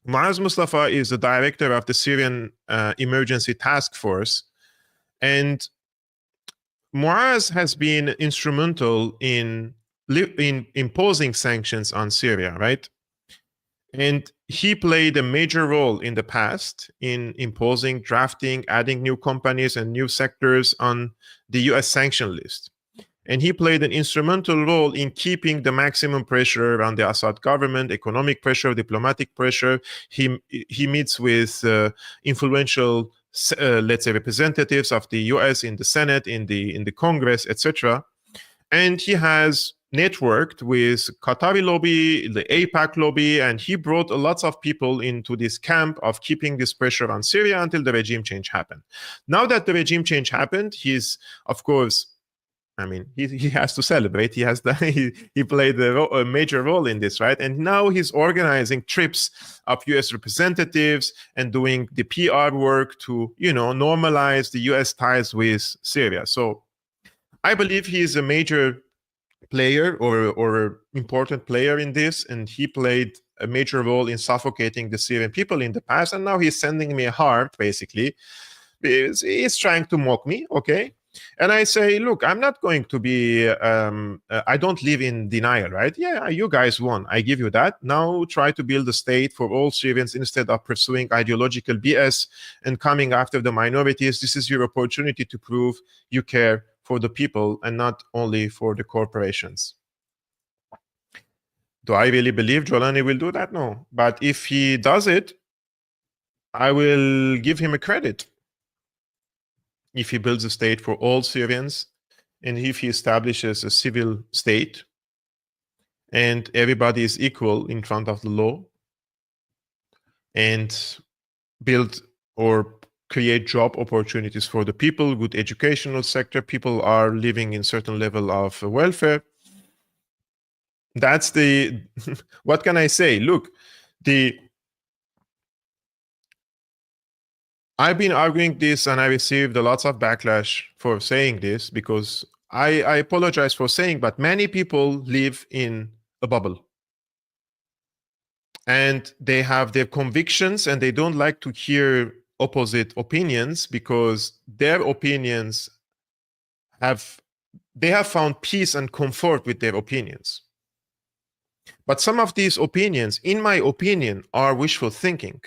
Muaz Mustafa is the director of the Syrian Emergency Task Force. And Muaz has been instrumental in imposing sanctions on Syria, right? And he played a major role in the past in imposing, drafting, adding new companies and new sectors on the US sanction list. And he played an instrumental role in keeping the maximum pressure on the Assad government, economic pressure, diplomatic pressure. He meets with influential, let's say, representatives of the US in the Senate, in the Congress, etc. And he has networked with Qatari lobby, the AIPAC lobby, and he brought lots of people into this camp of keeping this pressure on Syria until the regime change happened. Now that the regime change happened, he's, of course, I mean, he has to celebrate. He has he played a major role in this, right? And now he's organizing trips of U.S. representatives and doing the PR work to, normalize the U.S. ties with Syria. So I believe he is a major player or important player in this, and he played a major role in suffocating the Syrian people in the past. And now he's sending me a heart, basically. He's trying to mock me, okay? And I say, look, I'm not going to be, I don't live in denial, right? Yeah, you guys won. I give you that. Now try to build a state for all Syrians instead of pursuing ideological BS and coming after the minorities. This is your opportunity to prove you care for the people and not only for the corporations. Do I really believe Jolani will do that? No. But if he does it, I will give him a credit. If he builds a state for all Syrians, and if he establishes a civil state, and everybody is equal in front of the law, and build or create job opportunities for the people, good educational sector, people are living in certain level of welfare. That's the, what can I say? Look, I've been arguing this and I received lots of backlash for saying this because I apologize for saying, but many people live in a bubble. And they have their convictions and they don't like to hear opposite opinions because their opinions they have found peace and comfort with their opinions. But some of these opinions, in my opinion, are wishful thinking.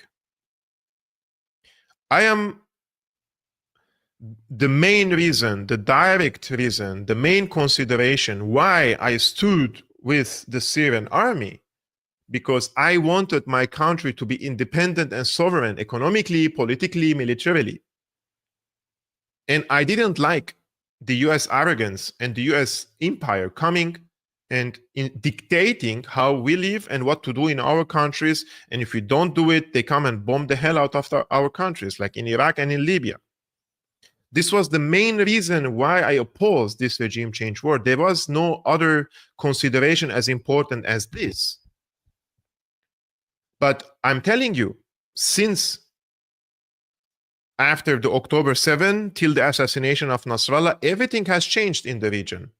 I am the main reason, the direct reason, the main consideration why I stood with the Syrian army, because I wanted my country to be independent and sovereign economically, politically, militarily. And I didn't like the US arrogance and the US empire coming and dictating how we live and what to do in our countries. And if we don't do it, they come and bomb the hell out of our countries, like in Iraq and in Libya. This was the main reason why I opposed this regime change war. There was no other consideration as important as this. But I'm telling you, since after the October 7 till the assassination of Nasrallah, everything has changed in the region.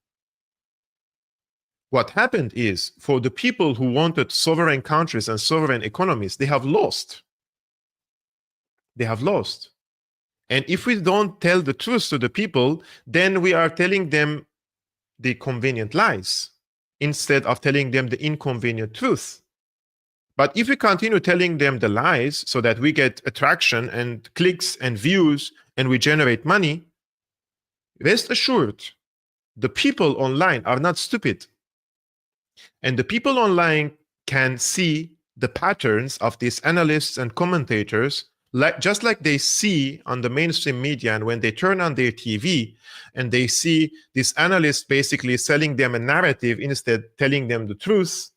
What happened is, for the people who wanted sovereign countries and sovereign economies, they have lost. They have lost. And if we don't tell the truth to the people, then we are telling them the convenient lies instead of telling them the inconvenient truth. But if we continue telling them the lies so that we get attraction and clicks and views and we generate money, rest assured, the people online are not stupid. And the people online can see the patterns of these analysts and commentators, just like they see on the mainstream media. And when they turn on their TV and they see this analyst basically selling them a narrative instead telling them the truth,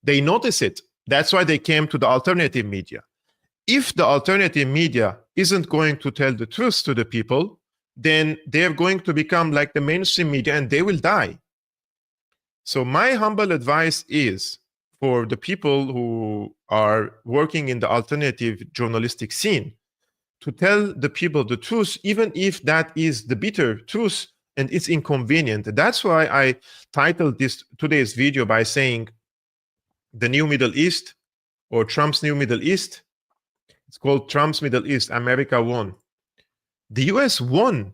they notice it. That's why they came to the alternative media. If the alternative media isn't going to tell the truth to the people, then they're going to become like the mainstream media and they will die. So my humble advice is for the people who are working in the alternative journalistic scene to tell the people the truth, even if that is the bitter truth and it's inconvenient. That's why I titled today's video by saying the new Middle East, or Trump's new Middle East. It's called Trump's Middle East. America won. The US won.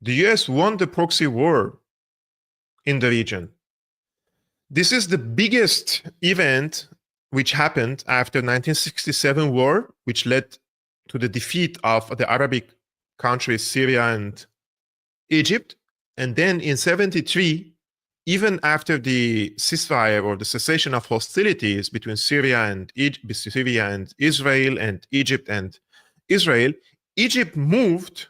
The US won the proxy war in the region. This is the biggest event which happened after 1967 war, which led to the defeat of the Arabic countries, Syria and Egypt. And then in 73, even after the ceasefire or the cessation of hostilities between Syria and Israel and Egypt and Israel, Egypt moved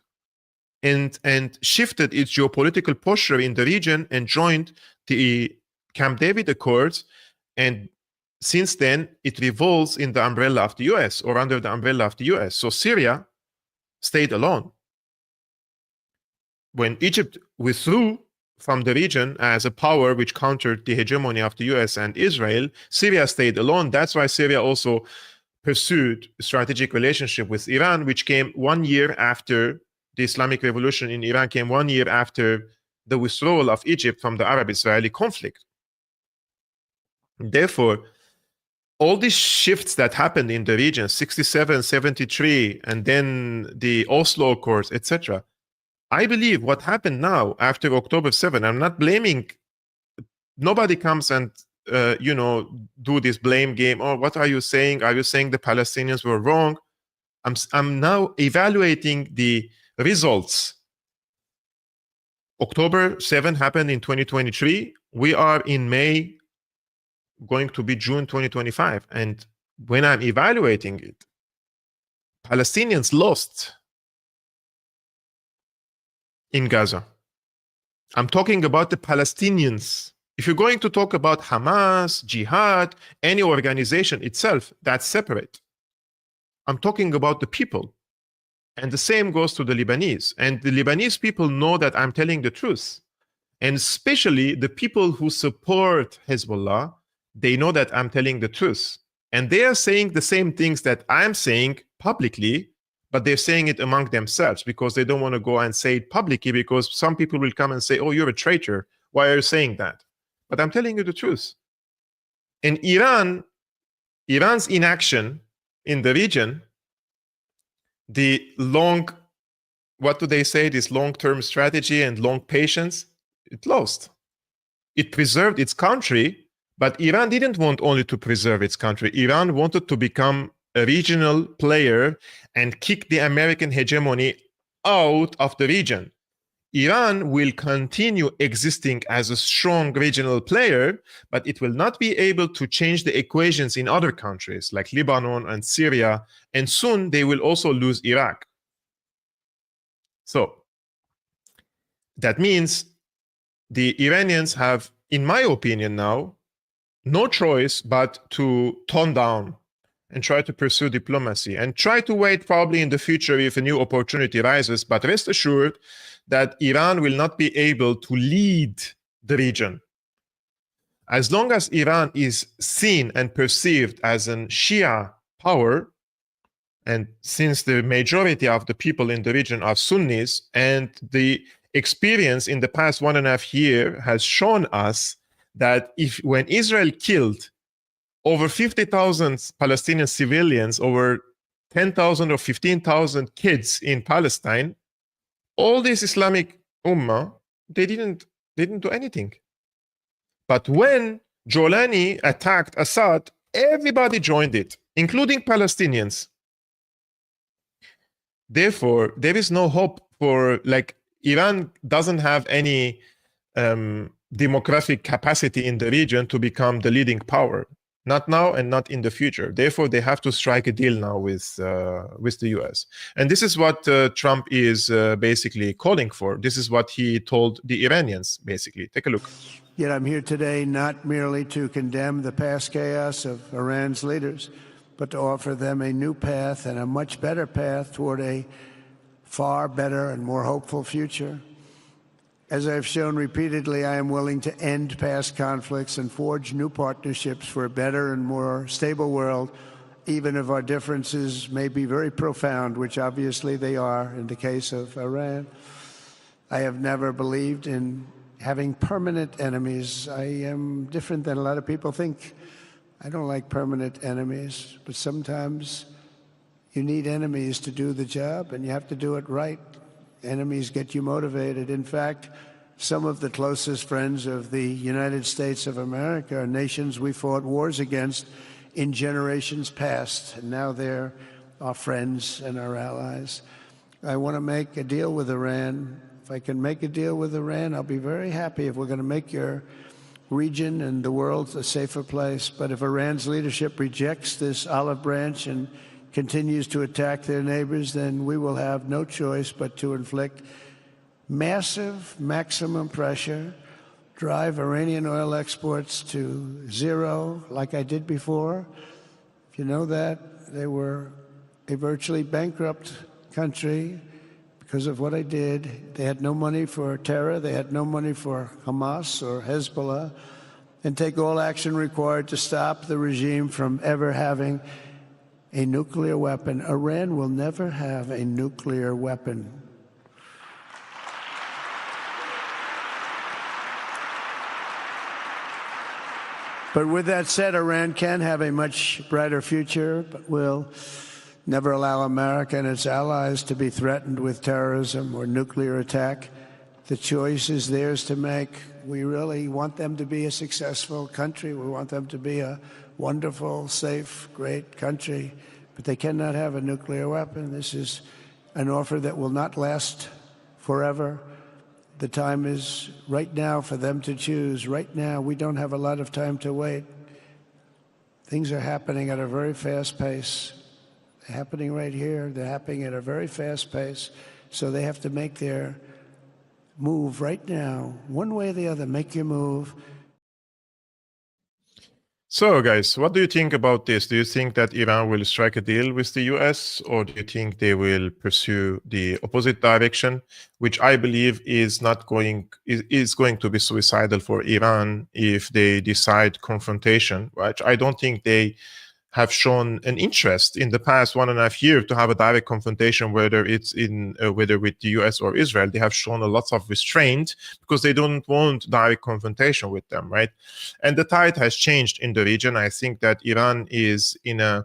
and shifted its geopolitical posture in the region and joined the Camp David Accords. And since then, it revolves in the umbrella of the US, or under the umbrella of the US. So Syria stayed alone. When Egypt withdrew from the region as a power which countered the hegemony of the US and Israel, Syria stayed alone. That's why Syria also pursued a strategic relationship with Iran, which came 1 year after the Islamic Revolution in Iran, came 1 year after the withdrawal of Egypt from the Arab-Israeli conflict. Therefore, all these shifts that happened in the region, 67, 73, and then the Oslo Accords, etc., I believe what happened now after October 7, I'm not blaming, nobody comes and, do this blame game. Oh, what are you saying? Are you saying the Palestinians were wrong? I'm now evaluating the results. October 7 happened in 2023. We are in May, going to be June 2025. And when I'm evaluating it, Palestinians lost in Gaza. I'm talking about the Palestinians. If you're going to talk about Hamas, Jihad, any organization itself, that's separate. I'm talking about the people. And the same goes to the Lebanese. And the Lebanese people know that I'm telling the truth. And especially the people who support Hezbollah, they know that I'm telling the truth. And they are saying the same things that I'm saying publicly, but they're saying it among themselves because they don't want to go and say it publicly, because some people will come and say, oh, you're a traitor. Why are you saying that? But I'm telling you the truth. And Iran's inaction in the region, what do they say, this long-term strategy and long patience, it lost. It preserved its country, but Iran didn't want only to preserve its country. Iran wanted to become a regional player and kick the American hegemony out of the region. Iran will continue existing as a strong regional player, but it will not be able to change the equations in other countries like Lebanon and Syria, and soon they will also lose Iraq. So that means the Iranians have, in my opinion now, no choice but to tone down and try to pursue diplomacy and try to wait probably in the future if a new opportunity rises. But rest assured that Iran will not be able to lead the region. As long as Iran is seen and perceived as a Shia power, and since the majority of the people in the region are Sunnis, and the experience in the past 1.5 years has shown us that when Israel killed over 50,000 Palestinian civilians, over 10,000 or 15,000 kids in Palestine, all this Islamic Ummah, they didn't do anything. But when Jolani attacked Assad, everybody joined it, including Palestinians. Therefore, there is no hope for, Iran doesn't have any demographic capacity in the region to become the leading power. Not now and not in the future. Therefore, they have to strike a deal now with the US. And this is what Trump is basically calling for. This is what he told the Iranians, basically. Take a look. Yet I'm here today not merely to condemn the past chaos of Iran's leaders, but to offer them a new path and a much better path toward a far better and more hopeful future. As I've shown repeatedly, I am willing to end past conflicts and forge new partnerships for a better and more stable world, even if our differences may be very profound, which obviously they are in the case of Iran. I have never believed in having permanent enemies. I am different than a lot of people think. I don't like permanent enemies, but sometimes you need enemies to do the job, and you have to do it right. Enemies get you motivated. In fact, some of the closest friends of the United States of America are nations we fought wars against in generations past, and now they're our friends and our allies. I want to make a deal with Iran. If I can make a deal with Iran, I'll be very happy if we're going to make your region and the world a safer place. But if Iran's leadership rejects this olive branch and continues to attack their neighbors, then we will have no choice but to inflict massive maximum pressure, drive Iranian oil exports to zero like I did before. If you know that, they were a virtually bankrupt country because of what I did. They had no money for terror, they had no money for Hamas or Hezbollah, and take all action required to stop the regime from ever having a nuclear weapon. Iran will never have a nuclear weapon. But with that said, Iran can have a much brighter future, but will never allow America and its allies to be threatened with terrorism or nuclear attack. The choice is theirs to make. We really want them to be a successful country. We want them to be a wonderful, safe, great country, but they cannot have a nuclear weapon. This is an offer that will not last forever. The time is right now for them to choose. Right now, we don't have a lot of time to wait. Things are happening at a very fast pace. They're happening right here. They're happening at a very fast pace. So they have to make their move right now. One way or the other, make your move. So, guys, what do you think about this? Do you think that Iran will strike a deal with the US, or do you think they will pursue the opposite direction, which I believe is going to be suicidal for Iran if they decide confrontation, right? I don't think they have shown an interest in the past 1.5 years to have a direct confrontation, whether it's whether with the US or Israel. They have shown a lot of restraint because they don't want direct confrontation with them, right? And the tide has changed in the region. I think that Iran is in a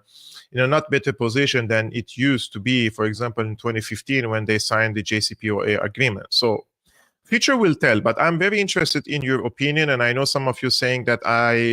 not better position than it used to be, for example, in 2015 when they signed the JCPOA agreement. So future will tell, but I'm very interested in your opinion, and I know some of you saying that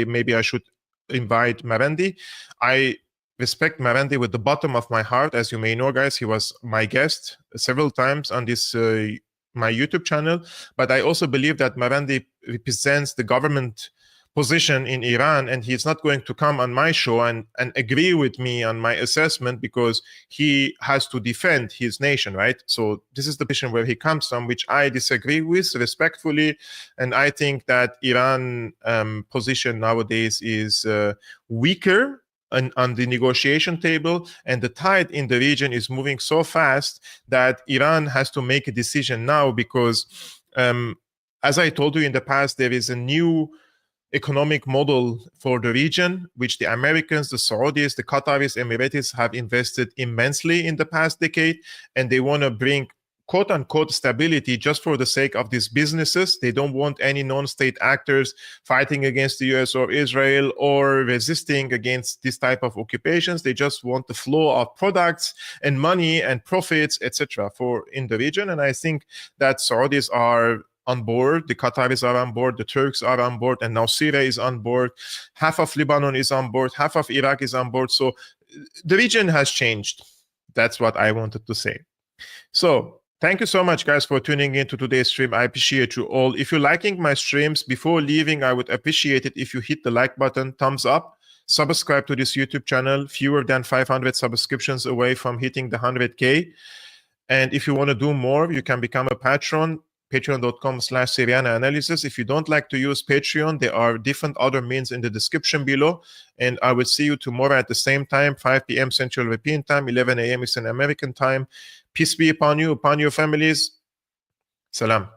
maybe I should invite Marandi. I respect Marandi with the bottom of my heart. As you may know, guys, he was my guest several times on this my YouTube channel. But I also believe that Marandi represents the government position in Iran, and he's not going to come on my show and agree with me on my assessment because he has to defend his nation, right? So this is the position where he comes from, which I disagree with respectfully. And I think that Iran position nowadays is weaker on the negotiation table, and the tide in the region is moving so fast that Iran has to make a decision now because, as I told you in the past, there is a new economic model for the region, which the Americans, the Saudis, the Qataris, Emiratis have invested immensely in the past decade, and they want to bring quote-unquote stability just for the sake of these businesses. They don't want any non-state actors fighting against the US or Israel or resisting against this type of occupations. They just want the flow of products and money and profits, etc. in the region. And I think that Saudis are on board, the Qataris are on board, the Turks are on board, and now Syria is on board. Half of Lebanon is on board, half of Iraq is on board. So the region has changed. That's what I wanted to say. So thank you so much, guys, for tuning in to today's stream. I appreciate you all. If you're liking my streams, before leaving, I would appreciate it if you hit the like button, thumbs up, subscribe to this YouTube channel, fewer than 500 subscriptions away from hitting the 100K. And if you want to do more, you can become a patron, patreon.com/Syriana Analysis. If you don't like to use Patreon, there are different other means in the description below. And I will see you tomorrow at the same time, 5 p.m. Central European Time, 11 a.m. Eastern American Time. Peace be upon you, upon your families. Salam.